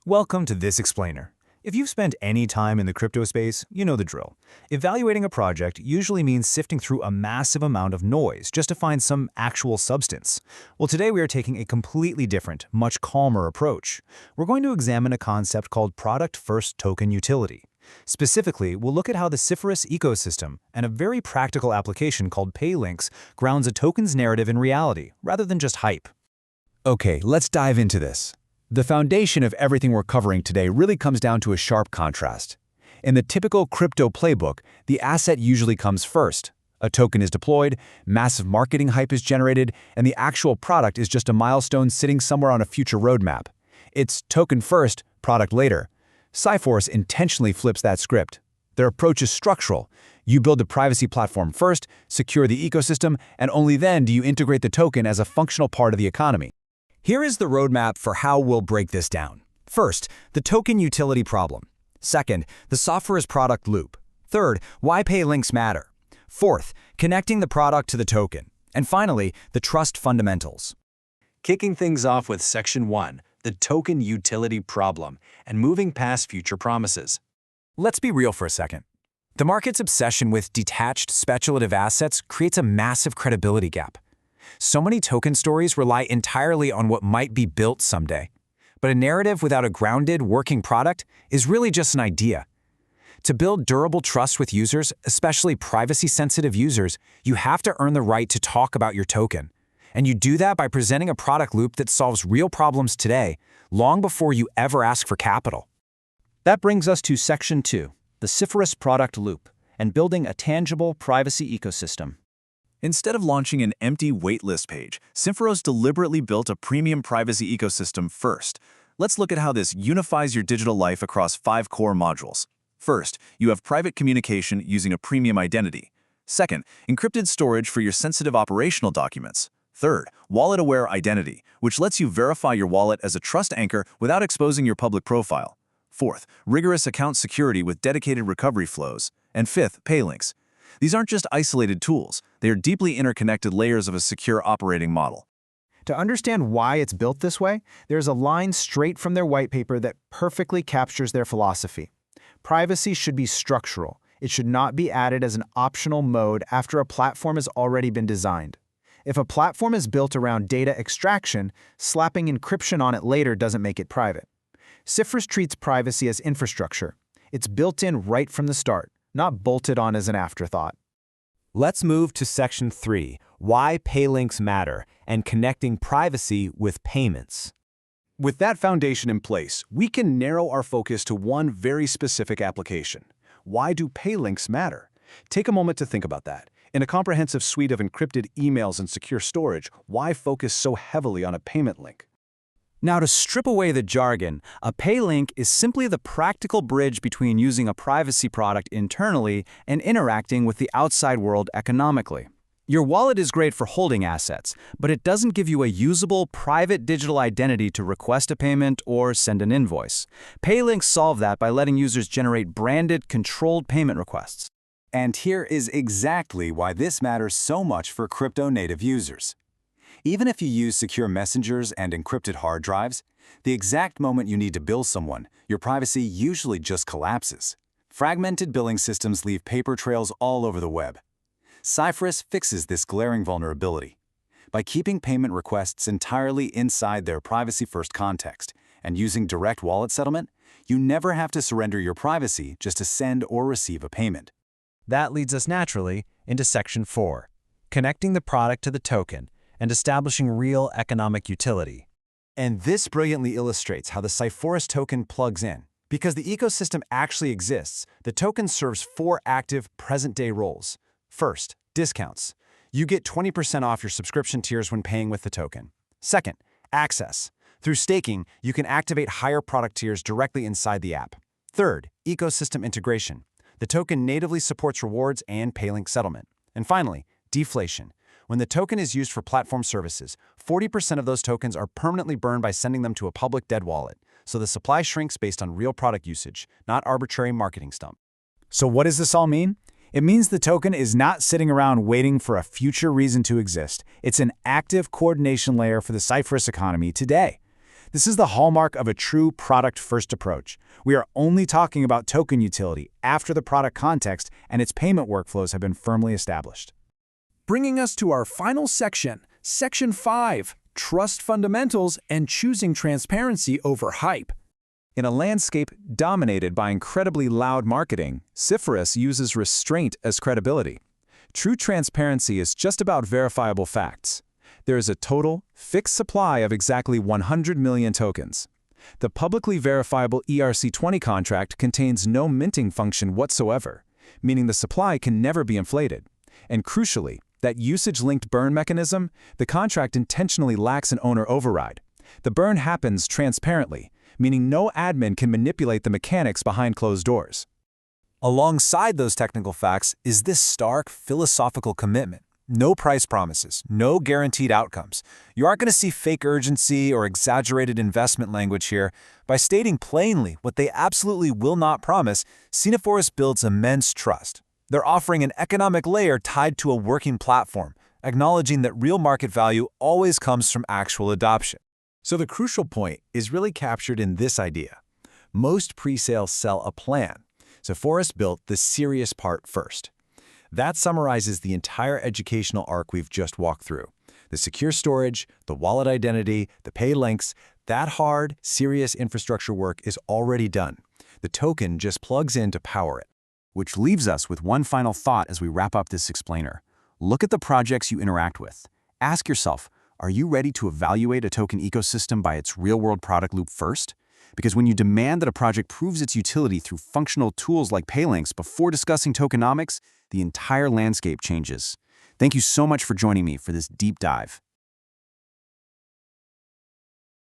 Welcome to This Explainer. If you've spent any time in the crypto space, you know the drill. Evaluating a project usually means sifting through a massive amount of noise just to find some actual substance. Well, today we are taking a completely different, much calmer approach. We're going to examine a concept called product-first token utility. Specifically, we'll look at how the Ciforus ecosystem and a very practical application called PayLinks grounds a token's narrative in reality, rather than just hype. Okay, let's dive into this. The foundation of everything we're covering today really comes down to a sharp contrast. In the typical crypto playbook, the asset usually comes first. A token is deployed, massive marketing hype is generated, and the actual product is just a milestone sitting somewhere on a future roadmap. It's token first, product later. Ciforus intentionally flips that script. Their approach is structural. You build the privacy platform first, secure the ecosystem, and only then do you integrate the token as a functional part of the economy. Here is the roadmap for how we'll break this down. First, the token utility problem. Second, the software's product loop. Third, why PayLinks matter. Fourth, connecting the product to the token. And finally, the trust fundamentals. Kicking things off with Section 1, the token utility problem, and moving past future promises. Let's be real for a second. The market's obsession with detached speculative assets creates a massive credibility gap. So many token stories rely entirely on what might be built someday. But a narrative without a grounded, working product is really just an idea. To build durable trust with users, especially privacy-sensitive users, you have to earn the right to talk about your token. And you do that by presenting a product loop that solves real problems today, long before you ever ask for capital. That brings us to Section 2, the Ciforus product loop, and building a tangible privacy ecosystem. Instead of launching an empty waitlist page, Ciforus deliberately built a premium privacy ecosystem first. Let's look at how this unifies your digital life across 5 core modules. First, you have private communication using a premium identity. Second, encrypted storage for your sensitive operational documents. Third, wallet-aware identity, which lets you verify your wallet as a trust anchor without exposing your public profile. Fourth, rigorous account security with dedicated recovery flows. And fifth, PayLinks. These aren't just isolated tools, they are deeply interconnected layers of a secure operating model. To understand why it's built this way, there's a line straight from their white paper that perfectly captures their philosophy. Privacy should be structural. It should not be added as an optional mode after a platform has already been designed. If a platform is built around data extraction, slapping encryption on it later doesn't make it private. Ciforus treats privacy as infrastructure. It's built in right from the start, not bolted on as an afterthought. Let's move to Section 3, why PayLinks matter, and connecting privacy with payments. With that foundation in place, we can narrow our focus to one very specific application. Why do PayLinks matter? Take a moment to think about that. In a comprehensive suite of encrypted emails and secure storage, why focus so heavily on a payment link? Now, to strip away the jargon, a PayLink is simply the practical bridge between using a privacy product internally and interacting with the outside world economically. Your wallet is great for holding assets, but it doesn't give you a usable private digital identity to request a payment or send an invoice. PayLinks solve that by letting users generate branded, controlled payment requests. And here is exactly why this matters so much for crypto-native users. Even if you use secure messengers and encrypted hard drives, the exact moment you need to bill someone, your privacy usually just collapses. Fragmented billing systems leave paper trails all over the web. Ciforus fixes this glaring vulnerability. By keeping payment requests entirely inside their privacy-first context and using direct wallet settlement, you never have to surrender your privacy just to send or receive a payment. That leads us naturally into Section 4, connecting the product to the token and establishing real economic utility. And this brilliantly illustrates how the Ciforus token plugs in. Because the ecosystem actually exists, the token serves 4 active, present-day roles. First, discounts. You get 20% off your subscription tiers when paying with the token. Second, access. Through staking, you can activate higher product tiers directly inside the app. Third, ecosystem integration. The token natively supports rewards and PayLink settlement. And finally, deflation. When the token is used for platform services, 40% of those tokens are permanently burned by sending them to a public dead wallet, so the supply shrinks based on real product usage, not arbitrary marketing stump. So what does this all mean? It means the token is not sitting around waiting for a future reason to exist. It's an active coordination layer for the Ciforus economy today. This is the hallmark of a true product-first approach. We are only talking about token utility after the product context and its payment workflows have been firmly established. Bringing us to our final section, Section 5, Trust Fundamentals and Choosing Transparency over Hype. In a landscape dominated by incredibly loud marketing, Ciforus uses restraint as credibility. True transparency is just about verifiable facts. There is a total, fixed supply of exactly 100 million tokens. The publicly verifiable ERC-20 contract contains no minting function whatsoever, meaning the supply can never be inflated. And crucially, that usage-linked burn mechanism, the contract intentionally lacks an owner override. The burn happens transparently, meaning no admin can manipulate the mechanics behind closed doors. Alongside those technical facts is this stark philosophical commitment. No price promises, no guaranteed outcomes. You aren't going to see fake urgency or exaggerated investment language here. By stating plainly what they absolutely will not promise, Ciforus builds immense trust. They're offering an economic layer tied to a working platform, acknowledging that real market value always comes from actual adoption. So the crucial point is really captured in this idea. Most pre-sales sell a plan. Ciforus built the serious part first. That summarizes the entire educational arc we've just walked through. The secure storage, the wallet identity, the PayLinks, that hard, serious infrastructure work is already done. The token just plugs in to power it. Which leaves us with one final thought as we wrap up this explainer. Look at the projects you interact with. Ask yourself, are you ready to evaluate a token ecosystem by its real-world product loop first? Because when you demand that a project proves its utility through functional tools like PayLinks before discussing tokenomics, the entire landscape changes. Thank you so much for joining me for this deep dive.